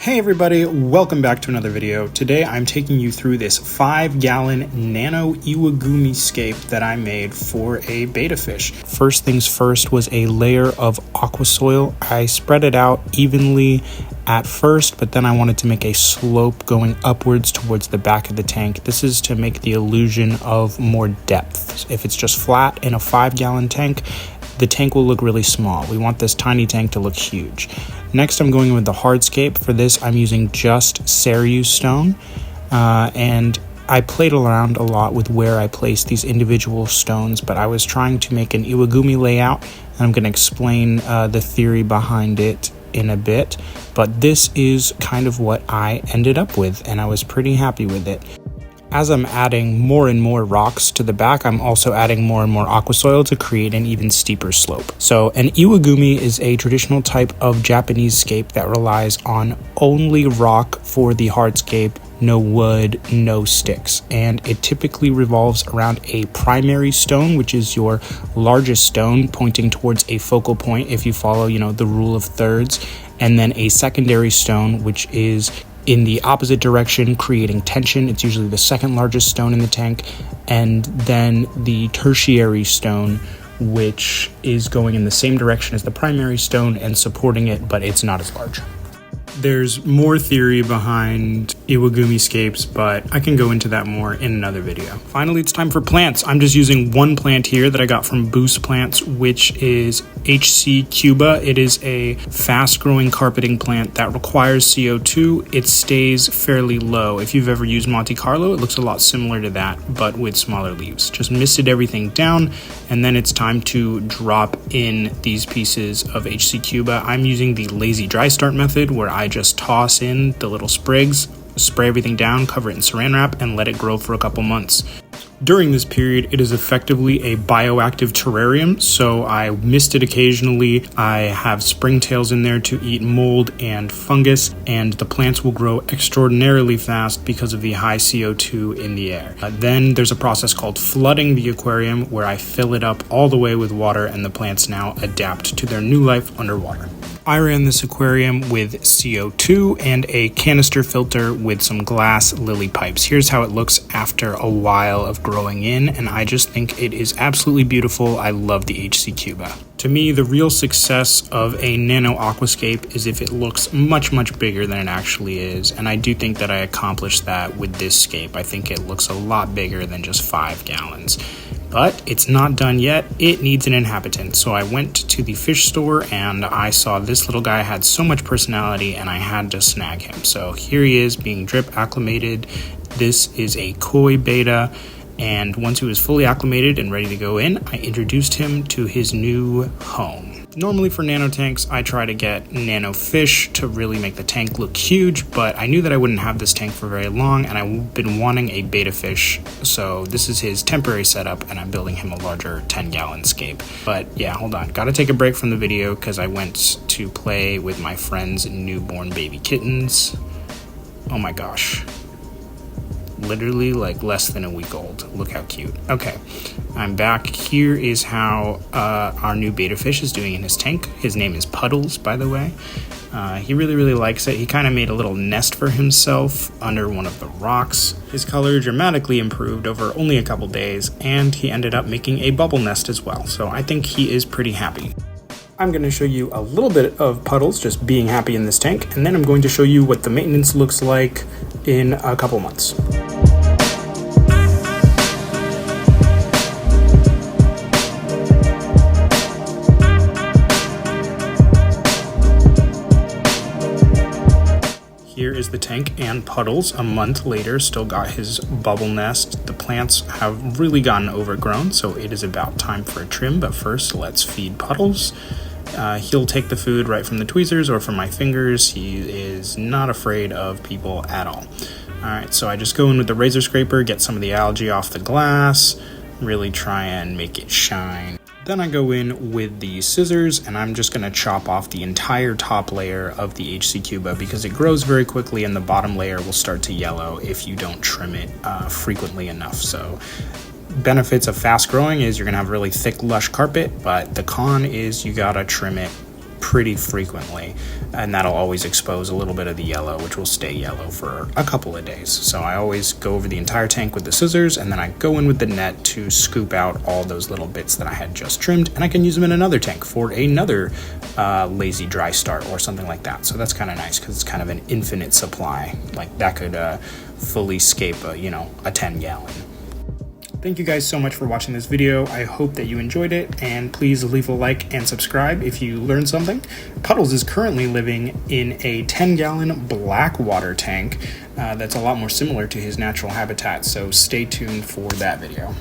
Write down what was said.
Hey everybody, welcome back to another video. Today I'm taking you through this 5-gallon nano Iwagumi scape that I made for a betta fish. First things first was a layer of aqua soil. I spread it out evenly at first, but then I wanted to make a slope going upwards towards the back of the tank. This is to make the illusion of more depth. If it's just flat in a 5-gallon tank, the tank will look really small. We want this tiny tank to look huge. Next, I'm going with the Hardscape. For this, I'm using just seriyu stone, and I played around a lot with where I placed these individual stones, but I was trying to make an Iwagumi layout, and I'm going to explain the theory behind it in a bit, but this is kind of what I ended up with, and I was pretty happy with it. As I'm adding more and more rocks to the back, I'm also adding more and more aqua soil to create an even steeper slope. So an Iwagumi is a traditional type of Japanese scape that relies on only rock for the hardscape, no wood, no sticks. And it typically revolves around a primary stone, which is your largest stone pointing towards a focal point if you follow, the rule of thirds, and then a secondary stone, which is in the opposite direction, creating tension. It's usually the second largest stone in the tank, and then the tertiary stone, which is going in the same direction as the primary stone and supporting it, but it's not as large. There's more theory behind Iwagumi scapes, but I can go into that more in another video. Finally, it's time for plants. I'm just using one plant here that I got from Boost Plants, which is cuba. It is a fast-growing carpeting plant that requires CO2. It stays fairly low. If you've ever used Monte Carlo, it looks a lot similar to that, but with smaller leaves. Just misted everything down, and then it's time to drop in these pieces of cuba. I'm using the lazy dry start method, where I just toss in the little sprigs, spray everything down, cover it in saran wrap, and let it grow for a couple months. During this period, it is effectively a bioactive terrarium, so I mist it occasionally. I have springtails in there to eat mold and fungus, and the plants will grow extraordinarily fast because of the high CO2 in the air. Then there's a process called flooding the aquarium, where I fill it up all the way with water, and the plants now adapt to their new life underwater. I ran this aquarium with CO2 and a canister filter with some glass lily pipes. Here's how it looks after a while of growing in, and I just think it is absolutely beautiful. I love the cuba. To me, the real success of a nano aquascape is if it looks much, much bigger than it actually is, and I do think that I accomplished that with this scape. I think it looks a lot bigger than just 5 gallons. But it's not done yet. It needs an inhabitant. So I went to the fish store and I saw this little guy had so much personality, and I had to snag him. So here he is being drip acclimated. This is a koi betta, and once he was fully acclimated and ready to go in, I introduced him to his new home. Normally for nano tanks, I try to get nano fish to really make the tank look huge, but I knew that I wouldn't have this tank for very long, and I've been wanting a betta fish, so this is his temporary setup, and I'm building him a larger 10-gallon scape. But yeah, hold on, gotta take a break from the video because I went to play with my friend's newborn baby kittens. Oh my gosh. Literally like less than a week old. Look how cute. Okay, I'm back. Here is how our new betta fish is doing in his tank. His name is Puddles, by the way. He really likes it. He kind of made a little nest for himself under one of the rocks. His color dramatically improved over only a couple days, and he ended up making a bubble nest as well. So I think he is pretty happy. I'm going to show you a little bit of Puddles just being happy in this tank, and then I'm going to show you what the maintenance looks like in a couple months. Here is the tank, and Puddles, a month later, still got his bubble nest. The plants have really gotten overgrown, so it is about time for a trim, but first let's feed Puddles. He'll take the food right from the tweezers or from my fingers. He is not afraid of people at all. Alright, so I just go in with the razor scraper, get some of the algae off the glass, really try and make it shine. Then I go in with the scissors, and I'm just going to chop off the entire top layer of the cuba because it grows very quickly, and the bottom layer will start to yellow if you don't trim it frequently enough. So benefits of fast growing is you're going to have really thick, lush carpet, but the con is you got to trim it pretty frequently, and that'll always expose a little bit of the yellow, which will stay yellow for a couple of days. So I always go over the entire tank with the scissors, and then I go in with the net to scoop out all those little bits that I had just trimmed, and I can use them in another tank for another lazy dry start or something like that. So that's kind of nice because it's kind of an infinite supply. Like that could fully scape a 10 gallon. Thank you guys so much for watching this video. I hope that you enjoyed it, and please leave a like and subscribe if you learned something. Puddles is currently living in a 10-gallon black water tank that's a lot more similar to his natural habitat, so stay tuned for that video.